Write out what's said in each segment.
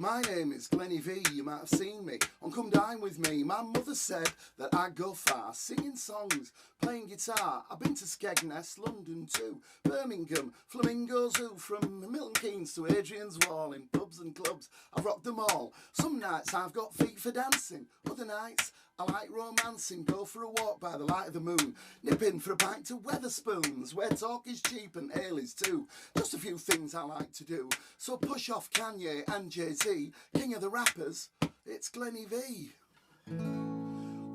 My name is Glenny Vee, you might have seen me on Come Dine With Me. My mother said that I'd go far, singing songs, playing guitar. I've been to Skegness, London too, Birmingham, Flamingo Zoo, from Milton Keynes to Adrian's Wall, in pubs and clubs, I've rocked them all. Some nights I've got feet for dancing, other nights I like romancing, go for a walk by the light of the moon, nip in for a pint to Weatherspoons, where talk is cheap and ale is too. Just a few things I like to do, so push off Kanye and Jay-Z, king of the rappers, it's Glenny Vee.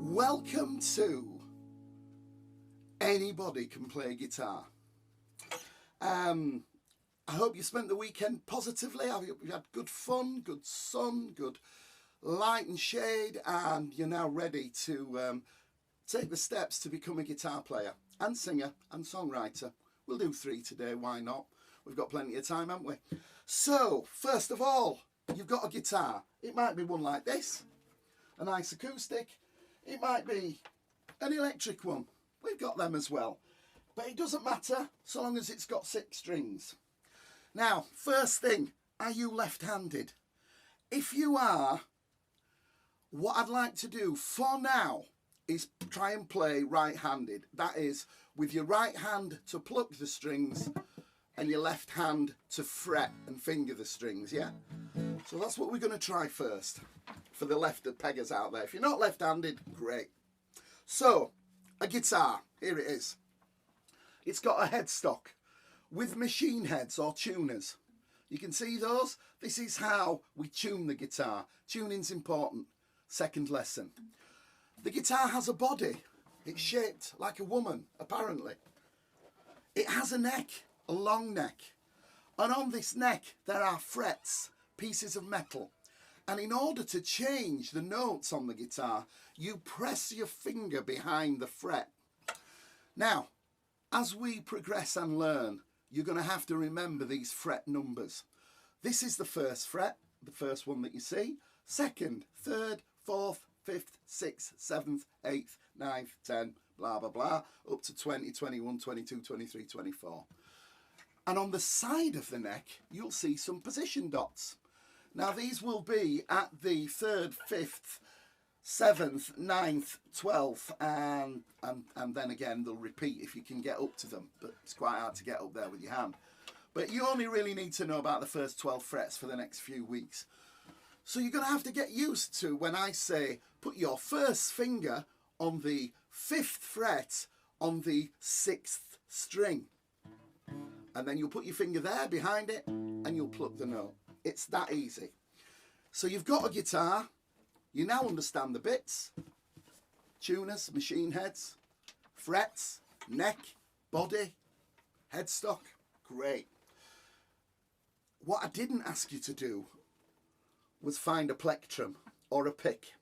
Welcome to Anybody Can Play Guitar. I hope you spent the weekend positively. I hope you had good fun, good sun, good light and shade, and you're now ready to take the steps to become a guitar player and singer and songwriter. We'll do 3 today, why not? We've got plenty of time, haven't we? So, first of all, you've got a guitar. It might be one like this, a nice acoustic. It might be an electric one. We've got them as well. But it doesn't matter so long as it's got 6 strings. Now, first thing, are you left-handed? If you are, what I'd like to do for now is try and play right-handed. That is, with your right hand to pluck the strings and your left hand to fret and finger the strings, yeah? So that's what we're going to try first, for the left peggers out there. If you're not left-handed, great. So, a guitar, here it is. It's got a headstock with machine heads or tuners. You can see those? This is how we tune the guitar. Tuning's important. Second lesson. The guitar has a body. It's shaped like a woman, apparently. It has a neck, a long neck. And on this neck there are frets, pieces of metal. And in order to change the notes on the guitar, you press your finger behind the fret. Now, as we progress and learn, you're going to have to remember these fret numbers. This is the first fret, the first one that you see. Second, third, fourth, fifth, sixth, seventh, eighth, ninth, 10, blah, blah, blah, up to 20, 21, 22, 23, 24. And on the side of the neck, you'll see some position dots. Now, these will be at the 3rd, 5th, 7th, 9th, 12th, and then again they'll repeat if you can get up to them, but it's quite hard to get up there with your hand. But you only really need to know about the first 12 frets for the next few weeks. So you're going to have to get used to when I say put your first finger on the 5th fret on the 6th string, and then you'll put your finger there behind it and you'll pluck the note. It's that easy. So you've got a guitar. You now understand the bits: tuners, machine heads, frets, neck, body, headstock. Great. What I didn't ask you to do was find a plectrum or a pick.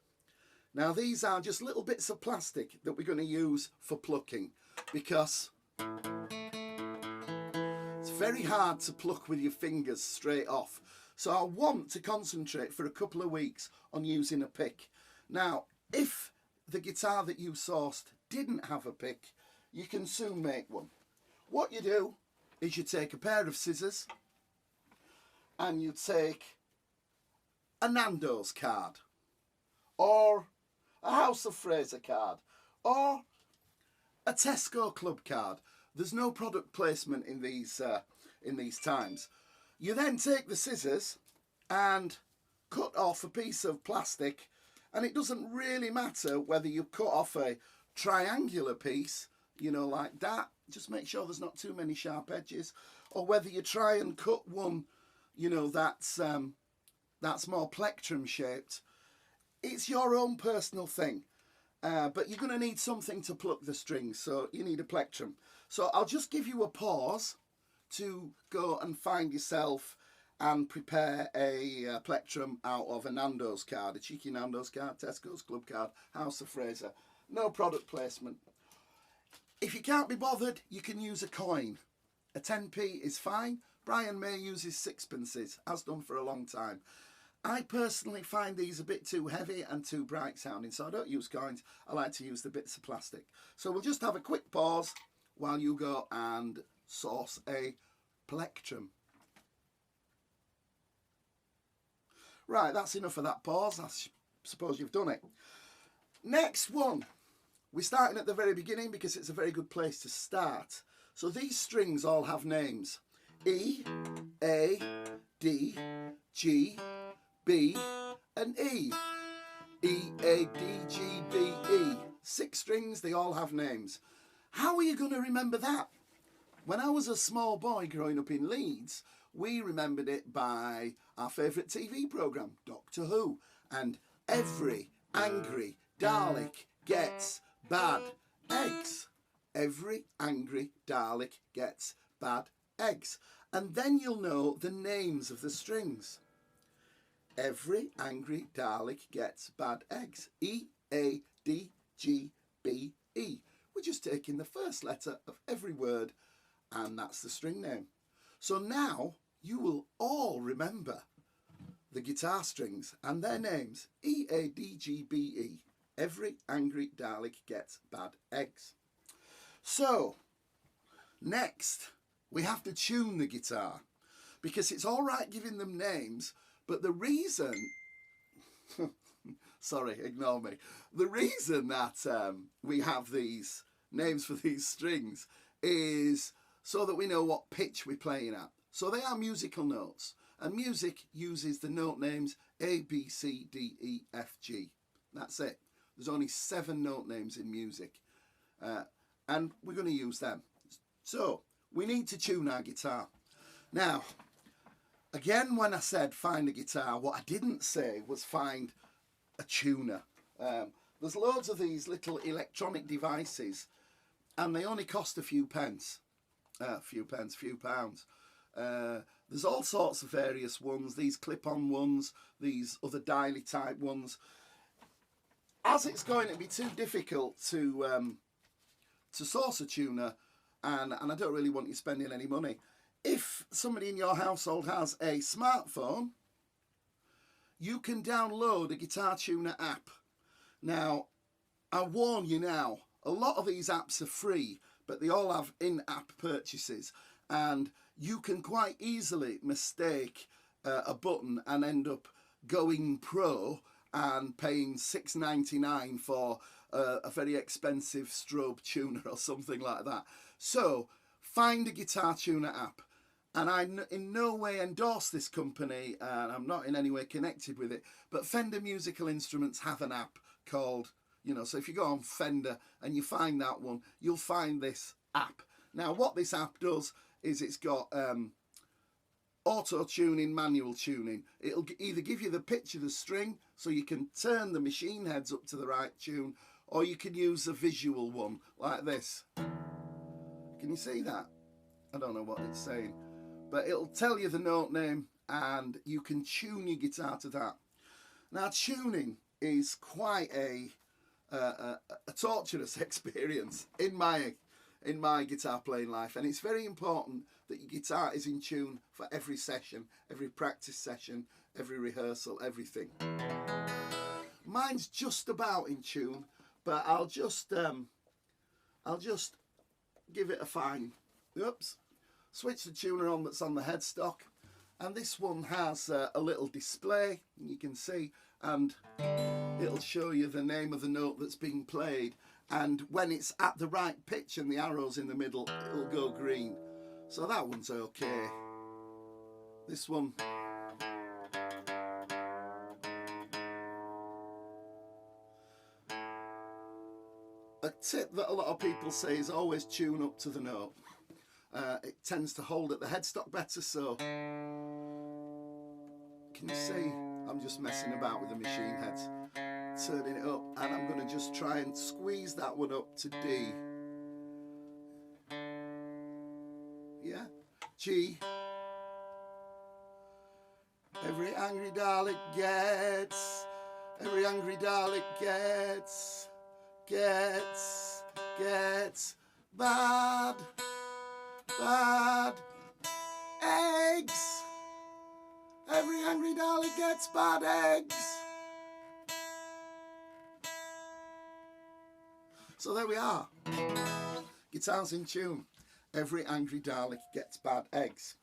Now, these are just little bits of plastic that we're going to use for plucking, because it's very hard to pluck with your fingers straight off. So I want to concentrate for a couple of weeks on using a pick. Now, if the guitar that you sourced didn't have a pick, you can soon make one. What you do is you take a pair of scissors and you take a Nando's card, or a House of Fraser card, or a Tesco club card. There's no product placement in these times. You then take the scissors and cut off a piece of plastic, and it doesn't really matter whether you cut off a triangular piece, you know, like that. Just make sure there's not too many sharp edges, or whether you try and cut one, you know, that's more plectrum shaped. It's your own personal thing, but you're going to need something to pluck the strings, so you need a plectrum. So I'll just give you a pause to go and find yourself and prepare a plectrum out of a Nando's card, a cheeky Nando's card, Tesco's club card, House of Fraser. No product placement. If you can't be bothered, you can use a coin. A 10p is fine. Brian May uses sixpences, has done for a long time. I personally find these a bit too heavy and too bright sounding, so I don't use coins. I like to use the bits of plastic. So we'll just have a quick pause while you go and source a plectrum. Right, that's enough of that pause. I suppose you've done it. Next one. We're starting at the very beginning because it's a very good place to start. So these strings all have names. E, A, D, G, B, and E. E, A, D, G, B, E. 6 strings, they all have names. How are you going to remember that? When I was a small boy growing up in Leeds, we remembered it by our favourite TV programme, Doctor Who. And every angry Dalek gets bad eggs. Every angry Dalek gets bad eggs. And then you'll know the names of the strings. Every angry Dalek gets bad eggs. E, A, D, G, B, E. We're just taking the first letter of every word, and that's the string name. So now you will all remember the guitar strings and their names. E, A, D, G, B, E. Every angry Dalek gets bad eggs. So, next, we have to tune the guitar, because it's all right giving them names, but the reason, sorry, ignore me, the reason that we have these names for these strings is so that we know what pitch we're playing at. So they are musical notes, and music uses the note names A, B, C, D, E, F, G. That's it. There's only 7 note names in music, and we're going to use them. So we need to tune our guitar. Now, again, when I said find a guitar, what I didn't say was find a tuner. There's loads of these little electronic devices, and they only cost a few pounds. There's all sorts of various ones, these clip-on ones, these other dialy type ones. As it's going to be too difficult to source a tuner, and I don't really want you spending any money, if somebody in your household has a smartphone, you can download a guitar tuner app. Now, I warn you now, a lot of these apps are free, but they all have in-app purchases, and you can quite easily mistake a button and end up going pro and paying $6.99 for a very expensive strobe tuner or something like that. So find a guitar tuner app. And I in no way endorse this company, and I'm not in any way connected with it, but Fender Musical Instruments have an app called, so if you go on Fender and you find that one, you'll find this app. Now, what this app does is it's got auto tuning, manual tuning. It'll either give you the pitch of the string so you can turn the machine heads up to the right tune, or you can use a visual one like this. Can you see that? I don't know what it's saying, but it'll tell you the note name and you can tune your guitar to that. Now, tuning is quite a torturous experience in my guitar playing life, and it's very important that your guitar is in tune for every session, every practice session, every rehearsal, everything. Mine's just about in tune, but I'll just give it a fine. Oops. Switch the tuner on that's on the headstock, and this one has a little display, you can see, and it'll show you the name of the note that's being played, and when it's at the right pitch and the arrow's in the middle, it'll go green. So that one's okay. This one, a tip that a lot of people say is always tune up to the note. It tends to hold at the headstock better, so can you see I'm just messing about with the machine heads, turning it up, and I'm going to just try and squeeze that one up to D. Yeah, G. Every angry Dalek gets, every angry Dalek gets bad eggs. Every angry Dalek gets bad eggs. So there we are. Guitar's in tune. Every angry Dalek gets bad eggs.